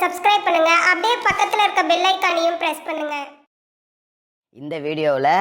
Subscribe பண்ணுங்க. அப்படியே பக்கத்துல இருக்க பெல் ஐகானையும் பிரஸ் பண்ணுங்க. இந்த வீடியோவில்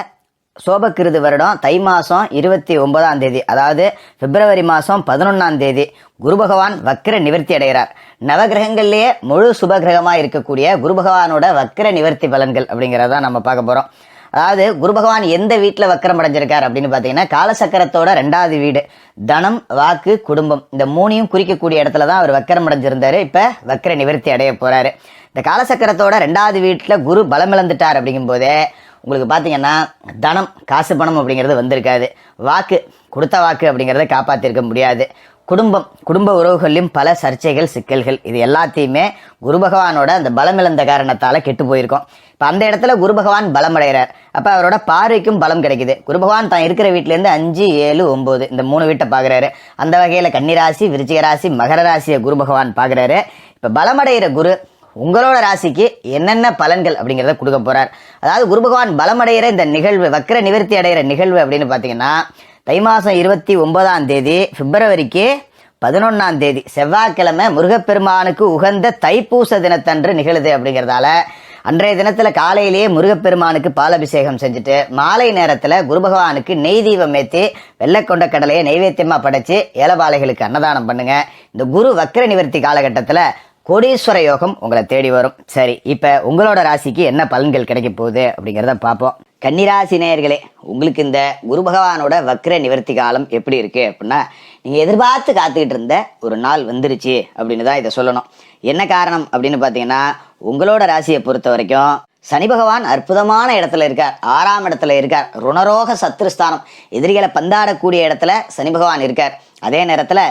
சோபக்கிருது வருடம் தை மாதம் 29ஆம் தேதி, அதாவது பிப்ரவரி மாதம் 11ஆம் தேதி குரு பகவான் வக்ர நிவர்த்தி அடைகிறார். நவகிரகங்கள்லேயே முழு சுபகிரகமாக இருக்கக்கூடிய குரு பகவானோட வக்ர நிவர்த்தி பலன்கள் அப்படிங்கிறத நம்ம பார்க்க போகிறோம். அதாவது குரு பகவான் எந்த வீட்டில் வக்கரம் அடைஞ்சிருக்கார் அப்படின்னு பார்த்தீங்கன்னா, காலசக்கரத்தோட 2வது வீடு, தனம், வாக்கு, குடும்பம், இந்த மூணையும் குறிக்கக்கூடிய இடத்துல தான் அவர் வக்கரம் அடைஞ்சிருந்தாரு. இப்போ வக்கர நிவர்த்தி அடைய போகிறாரு. இந்த காலசக்கரத்தோட 2வது வீட்டில் குரு பலம் இழந்துட்டார் அப்படிங்கும்போதே உங்களுக்கு பார்த்தீங்கன்னா தனம், காசு, பணம் அப்படிங்கிறது வந்திருக்காது. வாக்கு, கொடுத்த வாக்கு அப்படிங்கிறத காப்பாற்றிருக்க முடியாது. குடும்ப உறவுகளிலும் பல சர்ச்சைகள், சிக்கல்கள், இது எல்லாத்தையுமே குரு பகவானோட அந்த பலம் இழந்த காரணத்தால் கெட்டு போயிருக்கோம். இப்போ அந்த இடத்துல குரு பகவான் பலம் அடைகிறார். அப்போ அவரோட பார்வைக்கும் பலம் கிடைக்குது. குரு பகவான் தான் இருக்கிற வீட்டிலேருந்து 5, 7, 9 இந்த 3 வீட்டை பார்க்குறாரு. அந்த வகையில் கன்னிராசி, விருச்சிக ராசி, மகர ராசியை குரு பகவான் பார்க்குறாரு. இப்போ பலமடைகிற குரு உங்களோட ராசிக்கு என்னென்ன பலன்கள் அப்படிங்கிறத கொடுக்க போகிறார். அதாவது குரு பகவான் பலமடைகிற இந்த நிகழ்வு, வக்ர நிவர்த்தி அடைகிற நிகழ்வு அப்படின்னு பார்த்தீங்கன்னா, தை மாதம் 29ஆம் தேதி பிப்ரவரிக்கு 11ஆம் தேதி செவ்வாய்க்கிழமை முருகப்பெருமானுக்கு உகந்த தைப்பூச தினத்தன்று நிகழுது. அப்படிங்கிறதால அன்றைய தினத்தில் காலையிலேயே முருகப்பெருமானுக்கு பாலபிஷேகம் செஞ்சுட்டு மாலை நேரத்தில் குரு பகவானுக்கு நெய் தீபம் ஏற்றி வெள்ளைக்கொண்ட கடலையை நைவேத்தியமாக படைச்சு ஏலபாளைகளுக்கு அன்னதானம் பண்ணுங்க. இந்த குரு வக்ர நிவர்த்தி காலகட்டத்தில் கோடீஸ்வர யோகம் உங்களை தேடி வரும். சரி, இப்போ உங்களோட ராசிக்கு என்ன பலன்கள் கிடைக்க போகுது அப்படிங்கிறத பார்ப்போம். கன்னிராசி நேயர்களே, உங்களுக்கு இந்த குரு பகவானோட வக்ர நிவர்த்தி காலம் எப்படி இருக்கு அப்படின்னா, நீங்கள் எதிர்பார்த்து காத்துக்கிட்டு இருந்த ஒரு நாள் வந்துருச்சு அப்படின்னு தான் இதை சொல்லணும். என்ன காரணம் அப்படின்னு பார்த்தீங்கன்னா, உங்களோட ராசியை பொறுத்த வரைக்கும் சனி பகவான் அற்புதமான இடத்துல இருக்கார். 6ஆம் இடத்துல இருக்கார். ருணரோக சத்ருஸ்தானம், எதிரிகளை பந்தாடக்கூடிய இடத்துல சனி பகவான் இருக்கார். அதே நேரத்தில்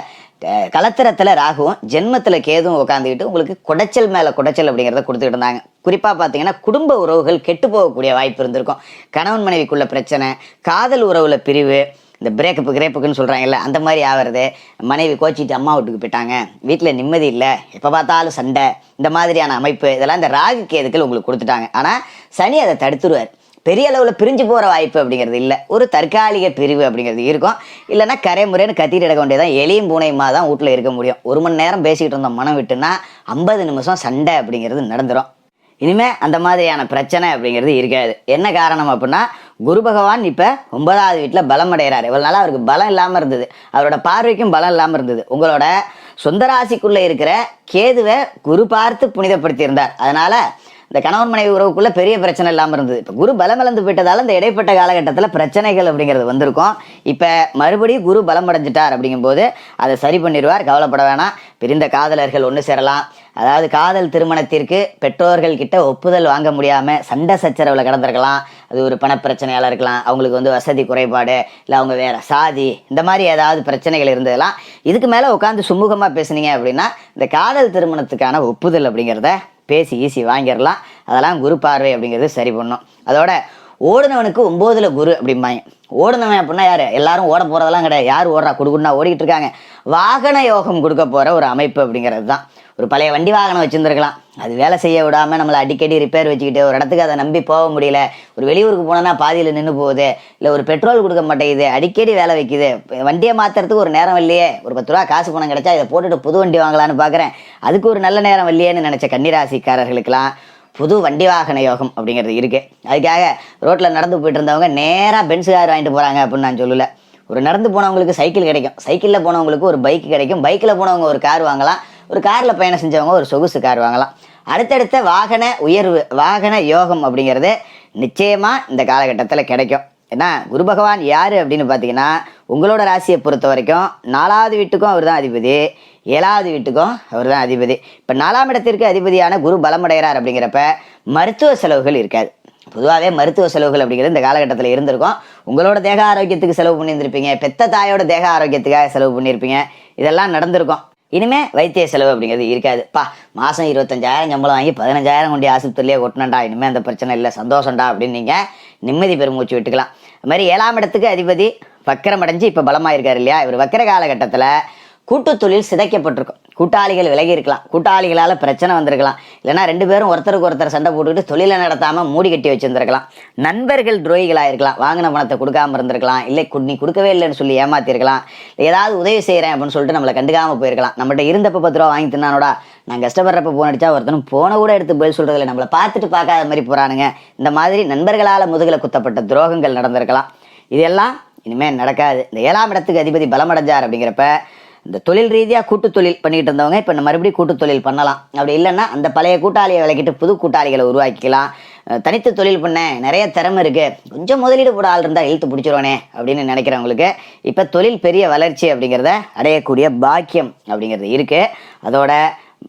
கலத்திரத்தில் ராகுவும் ஜென்மத்தில் கேதுவும் உட்காந்துக்கிட்டு உங்களுக்கு குடைச்சல் மேலே குடைச்சல் அப்படிங்கிறத கொடுத்துக்கிட்டு இருந்தாங்க. குறிப்பாக பார்த்தீங்கன்னா குடும்ப உறவுகள் கெட்டு போகக்கூடிய வாய்ப்பு இருந்திருக்கும். கணவன் மனைவிக்குள்ள பிரச்சனை, காதல் உறவுல பிரிவு, இந்த கிரேப்புக்குன்னு சொல்கிறாங்கல்ல, அந்த மாதிரி ஆகிறது. மனைவி கோச்சிட்டு அம்மா வீட்டுக்கு போயிட்டாங்க, வீட்டில் நிம்மதி இல்லை, எப்போ பார்த்தாலும் சண்டை, இந்த மாதிரியான அமைப்பு இதெல்லாம் இந்த ராகு கேதுக்கள் உங்களுக்கு கொடுத்துட்டாங்க. ஆனால் சனி அதை தடுத்துருவார். பெரிய அளவில் பிரிஞ்சு போகிற வாய்ப்பு அப்படிங்கிறது இல்லை. ஒரு தற்காலிக பிரிவு அப்படிங்கிறது இருக்கும். இல்லைன்னா கரைமுறைன்னு கத்திட்டு எடுக்க வேண்டியதான். எலியும் பூனையுமா தான் வீட்டில் இருக்க முடியும். 1 மணி நேரம் பேசிக்கிட்டு இருந்தோம் மனம் விட்டுன்னா 50 நிமிஷம் சண்டை அப்படிங்கிறது நடந்துடும். இனிமேல் அந்த மாதிரியான பிரச்சனை அப்படிங்கிறது இருக்காது. என்ன காரணம் அப்படின்னா, குரு பகவான் இப்போ 9வது வீட்டில் பலம் அடைகிறார். இவ்வளோ நாளாக அவருக்கு பலம் இல்லாமல் இருந்தது, அவரோட பார்வைக்கும் பலம் இல்லாமல் இருந்தது. உங்களோட சொந்த ராசிக்குள்ளே இருக்கிற கேதுவை குரு பார்த்து புனிதப்படுத்தியிருந்தார். அதனால் இந்த கணவன் மனைவி உறவுக்குள்ள பெரிய பிரச்சனை இல்லாமல் இருந்தது. இப்போ குரு பலம் இழந்து போயிட்டதால இந்த இடைப்பட்ட காலகட்டத்தில் பிரச்சனைகள் அப்படிங்கிறது வந்திருக்கும். இப்போ மறுபடியும் குரு பலம் அடைஞ்சிட்டார் அப்படிங்கும்போது அதை சரி பண்ணிடுவார், கவலைப்பட வேணாம். பிரிந்த காதலர்கள் ஒன்று சேரலாம். அதாவது காதல் திருமணத்திற்கு பெற்றோர்கள் கிட்ட ஒப்புதல் வாங்க முடியாமல் சண்டை சச்சரவில் கடந்திருக்கலாம். அது ஒரு பணப்பிரச்சனையால் இருக்கலாம், அவங்களுக்கு வசதி குறைபாடு, இல்லை அவங்க வேற சாதி, இந்த மாதிரி ஏதாவது பிரச்சனைகள் இருந்ததெல்லாம் இதுக்கு மேலே உட்காந்து சுமூகமாக பேசுனீங்க அப்படின்னா இந்த காதல் திருமணத்துக்கான ஒப்புதல் அப்படிங்கிறத பேசி ஈஸி வாங்கிடலாம். அதெல்லாம் குரு பார்வை அப்படிங்கிறது சரி பண்ணும். அதோட ஓடுனவனுக்கு 9ல் குரு அப்படிம்பாங்க. ஓடுனவன் அப்படின்னா யார்? எல்லாரும் ஓட போகிறதெல்லாம் கிடையாது. யார் ஓடுறா? கொடுக்குன்னா ஓடிக்கிட்டு இருக்காங்க. வாகன யோகம் கொடுக்க போகிற ஒரு அமைப்பு அப்படிங்கிறது தான். ஒரு பழைய வண்டி வாகனம் வச்சுருந்துருக்கலாம், அது வேலை செய்ய விடாமல் நம்மளை அடிக்கடி ரிப்பேர் வச்சுக்கிட்டு ஒரு இடத்துக்கு அதை நம்பி போக முடியல. ஒரு வெளியூருக்கு போனோன்னா பாதியில் நின்று போகுது, இல்லை ஒரு பெட்ரோல் கொடுக்க மாட்டேங்குது, அடிக்கடி வேலை வைக்குது, வண்டியை மாற்றுறதுக்கு ஒரு நேரம் இல்லையே, ஒரு 10 ரூபா காசு பணம் கிடைச்சா இதை போட்டுட்டு புது வண்டி வாங்கலான்னு பார்க்குறேன், அதுக்கு ஒரு நல்ல நேரம் இல்லையேன்னு நினச்ச கன்னிராசிக்காரர்களுக்கெல்லாம் புது வண்டி வாகன யோகம் அப்படிங்கிறது இருக்குது. அதுக்காக ரோட்டில் நடந்து போயிட்டு இருந்தவங்க நேராக பென்ஸ் கார் வாங்கிட்டு போகிறாங்க அப்படின்னு நான் சொல்லலை. ஒரு நடந்து போனவங்களுக்கு சைக்கிள் கிடைக்கும், சைக்கிளில் போனவங்களுக்கு ஒரு பைக் கிடைக்கும், பைக்கில் போனவங்க ஒரு கார் வாங்கலாம், ஒரு காரில் பயணம் செஞ்சவங்க ஒரு சொகுசு கார் வாங்கலாம். அடுத்தடுத்த வாகன உயர்வு, வாகன யோகம் அப்படிங்கிறது நிச்சயமாக இந்த காலகட்டத்தில் கிடைக்கும். ஏன்னா குரு பகவான் யார் அப்படின்னு பார்த்தீங்கன்னா, உங்களோட ராசியை பொறுத்த வரைக்கும் 4வது வீட்டுக்கும் அவர் தான் அதிபதி, 7வது வீட்டுக்கும் அவர் தான் அதிபதி. இப்போ 4ஆம் இடத்திற்கு அதிபதியான குரு பலமடைகிறார். அப்படிங்கிறப்ப மருத்துவ செலவுகள் இருக்காது. பொதுவாகவே மருத்துவ செலவுகள் அப்படிங்கிறது இந்த காலகட்டத்தில் இருந்திருக்கும். உங்களோட தேக ஆரோக்கியத்துக்கு செலவு பண்ணியிருந்திருப்பீங்க, பெத்த தாயோட தேக ஆரோக்கியத்துக்காக செலவு பண்ணியிருப்பீங்க, இதெல்லாம் நடந்திருக்கும். இனிமேல் வைத்திய செலவு அப்படிங்கிறது இருக்காது. மாதம் 25,000 சம்பளம் வாங்கி 15,000 கொண்டு ஆஸ்பத்திரியிலே கொட்டினண்டா, இனிமேல் அந்த பிரச்சனை இல்லை, சந்தோஷம்டா அப்படின்னு நீங்கள் நிம்மதி பெருமூச்சு விட்டுக்கலாம். அது மாதிரி 7ஆம் இடத்துக்கு அதிபதி வக்கரம் அடைஞ்சு இப்போ பலமாக இருக்கார் இல்லையா? இவர் வக்கர காலகட்டத்தில் கூட்டு தொழில் சிதைக்கப்பட்டிருக்கும். கூட்டாளிகள் விலகி இருக்கலாம், கூட்டாளிகளால் பிரச்சனை வந்திருக்கலாம், இல்லைனா 2 பேரும் ஒருத்தருக்கு ஒருத்தர் சண்டை போட்டுக்கிட்டு தொழிலை நடத்தாமல் மூடி கட்டி வச்சுருந்துருக்கலாம். நண்பர்கள் துரோகிகளாக இருக்கலாம், வாங்கின பணத்தை கொடுக்காம இருந்திருக்கலாம், இல்லை நீ கொடுக்கவே இல்லைன்னு சொல்லி ஏமாத்திருக்கலாம், ஏதாவது உதவி செய்கிறேன் அப்படின்னு சொல்லிட்டு நம்மளை கண்டுக்காமல் போயிருக்கலாம். நம்மகிட்ட இருந்தப்போ 10 ரூபா வாங்கி தின்னானோடா, நான் கஷ்டப்படுறப்ப போன் அடித்தா ஒருத்தனும் போன கூட எடுத்து பதில் சொல்கிறதில்ல, நம்மளை பார்த்துட்டு பார்க்காத மாதிரி போகிறானுங்க. இந்த மாதிரி நண்பர்களால் முதுகில் குத்தப்பட்ட துரோகங்கள் நடந்திருக்கலாம். இதெல்லாம் இனிமேல் நடக்காது. இந்த 7ஆம் இடத்துக்கு அதிபதி பலமடைஞ்சார் அப்படிங்கிறப்ப இந்த தொழில் ரீதியாக கூட்டு தொழில் பண்ணிட்டு இருந்தவங்க இப்போ மறுபடியும் கூட்டு தொழில் பண்ணலாம். அப்படி இல்லைன்னா அந்த பழைய கூட்டாளியை விலக்கிட்டு புது கூட்டாளிகளை உருவாக்கிக்கலாம். தனித்து தொழில் பண்ண நிறைய திறமை இருக்குது, கொஞ்சம் முதலீடு போட ஆள் இருந்தால் இழுத்து பிடிச்சிருவானே அப்படின்னு நினைக்கிறவங்களுக்கு இப்போ தொழில் பெரிய வளர்ச்சி அப்படிங்கிறத அடையக்கூடிய பாக்கியம் அப்படிங்கிறது இருக்குது. அதோட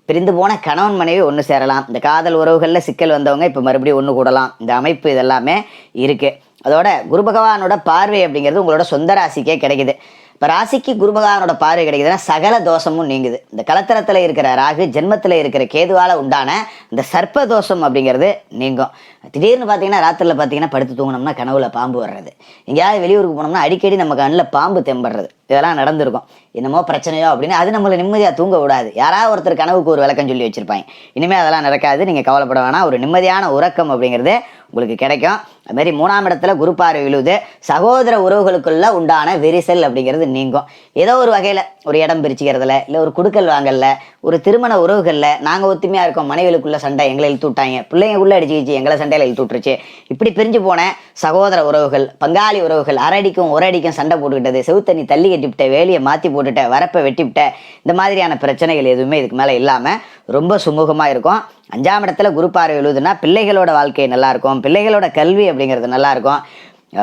பிரிந்து போன கணவன் மனைவி ஒன்று சேரலாம். இந்த காதல் உறவுகளில் சிக்கல் வந்தவங்க இப்போ மறுபடியும் ஒன்று கூடலாம். இந்த அமைப்பு இதெல்லாமே இருக்குது. அதோட குரு பகவானோட பார்வை அப்படிங்கிறது உங்களோட சொந்த ராசிக்கே கிடைக்குது. இப்போ ராசிக்கு குரு பகவானோட பார்வை கிடைக்குதுன்னா சகல தோஷமும் நீங்குது. இந்த கலத்தரத்தில் இருக்கிற ராகு, ஜென்மத்தில் இருக்கிற கேதுவால் உண்டான இந்த சர்ப்ப தோஷம் அப்படிங்கிறது நீங்கும். திடீர்னு பார்த்தீங்கன்னா ராத்திரியில் பார்த்தீங்கன்னா படுத்து தூங்கினோம்னா கனவுல பாம்பு வர்றது, எங்கேயாவது வெளியூருக்கு போனோம்னா அடிக்கடி நம்ம கண்ணில் பாம்பு தெம்படுறது, இதெல்லாம் நடந்திருக்கும். என்னமோ பிரச்சனையோ அப்படின்னு அது நம்மளை நிம்மதியாக தூங்க விடாது. யாராவது ஒருத்தர் கனவுக்கு ஒரு விளக்கம் சொல்லி வச்சுருப்பாங்க. இனிமேல் அதெல்லாம் நடக்காது, நீங்கள் கவலைப்பட வேணாம். ஒரு நிம்மதியான உறக்கம் அப்படிங்கிறது உங்களுக்கு கிடைக்கும். அதுமாரி 3ஆம் இடத்துல குரு பார்வை விழுது. சகோதர உறவுகளுக்குள்ள உண்டான விரிசல் அப்படிங்கிறது நீங்கும். ஏதோ ஒரு வகையில் ஒரு இடம் பிரிச்சுக்கிறதுல, இல்லை ஒரு குடுக்கல் வாங்கல, ஒரு திருமண உறவுகளில் நாங்கள் ஒத்துமையாக இருக்கோம், மனைவிகளுக்குள்ள சண்டை எங்களை இழுத்து விட்டாங்க, பிள்ளைங்களுக்குள்ள அடிச்சுக்கிச்சு எங்களை சண்டையில் இழுத்து விட்டுருச்சு, இப்படி பிரிஞ்சு போன சகோதர உறவுகள், பங்காளி உறவுகள், அரடிக்கும் ஒரு அடிக்கும் சண்டை போட்டுக்கிட்டது, செவுத்தண்ணி தள்ளி கட்டிவிட்ட, வேலியை மாற்றி போட்டுட்ட, வரப்பை வெட்டிவிட்ட, இந்த மாதிரியான பிரச்சனைகள் எதுவுமே இதுக்கு மேலே இல்லாமல் ரொம்ப சுமூகமாக இருக்கும். 5ஆம் இடத்துல குரு பார்வை விழுதுன்னா பிள்ளைகளோட வாழ்க்கை நல்லாயிருக்கும், பிள்ளைகளோட கல்வி அப்படிங்கிறது நல்லாயிருக்கும்.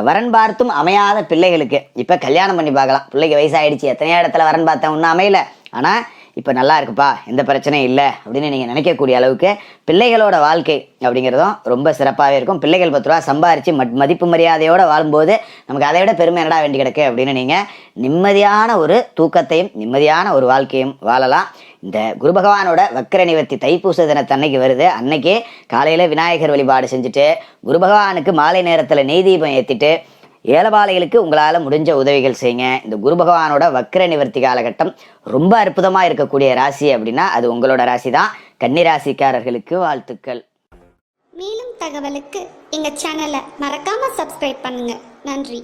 வரன் பார்த்தும் அமையாத பிள்ளைகளுக்கு இப்போ கல்யாணம் பண்ணி பார்க்கலாம். பிள்ளைக்கு வயசாகிடுச்சு, எத்தனையோ இடத்துல வரன் பார்த்தேன், ஒன்றும் அமையல, ஆனால் இப்போ நல்லா இருக்குப்பா, எந்த பிரச்சனையும் இல்லை அப்படின்னு நீங்கள் நினைக்கக்கூடிய அளவுக்கு பிள்ளைகளோட வாழ்க்கை அப்படிங்கிறதும் ரொம்ப சிறப்பாகவே இருக்கும். பிள்ளைகள் 10 ரூபா சம்பாரித்து மதிப்பு மரியாதையோடு வாழும்போது நமக்கு அதை விட பெருமை என்னடா வேண்டி கிடக்கு அப்படின்னு நீங்கள் நிம்மதியான ஒரு தூக்கத்தையும் நிம்மதியான ஒரு வாழ்க்கையும் வாழலாம். இந்த குரு பகவானோட வக்கர நிவர்த்தி தைப்பூச தினத்தன்னைக்கு வருது. அன்னைக்கு காலையில் விநாயகர் வழிபாடு செஞ்சுட்டு குரு பகவானுக்கு மாலை நேரத்தில் நெய் தீபம் ஏற்றிட்டு ஏழைபாளைகளுக்கு உங்களால் முடிஞ்ச உதவிகள் செய்யுங்க. இந்த குரு பகவானோட வக்கர நிவர்த்தி காலகட்டம் ரொம்ப அற்புதமாக இருக்கக்கூடிய ராசி அப்படின்னா அது உங்களோட ராசி தான். கன்னி ராசிக்காரர்களுக்கு வாழ்த்துக்கள். மேலும் தகவலுக்கு எங்கள் சேனலை மறக்காமல் சப்ஸ்கிரைப் பண்ணுங்கள். நன்றி.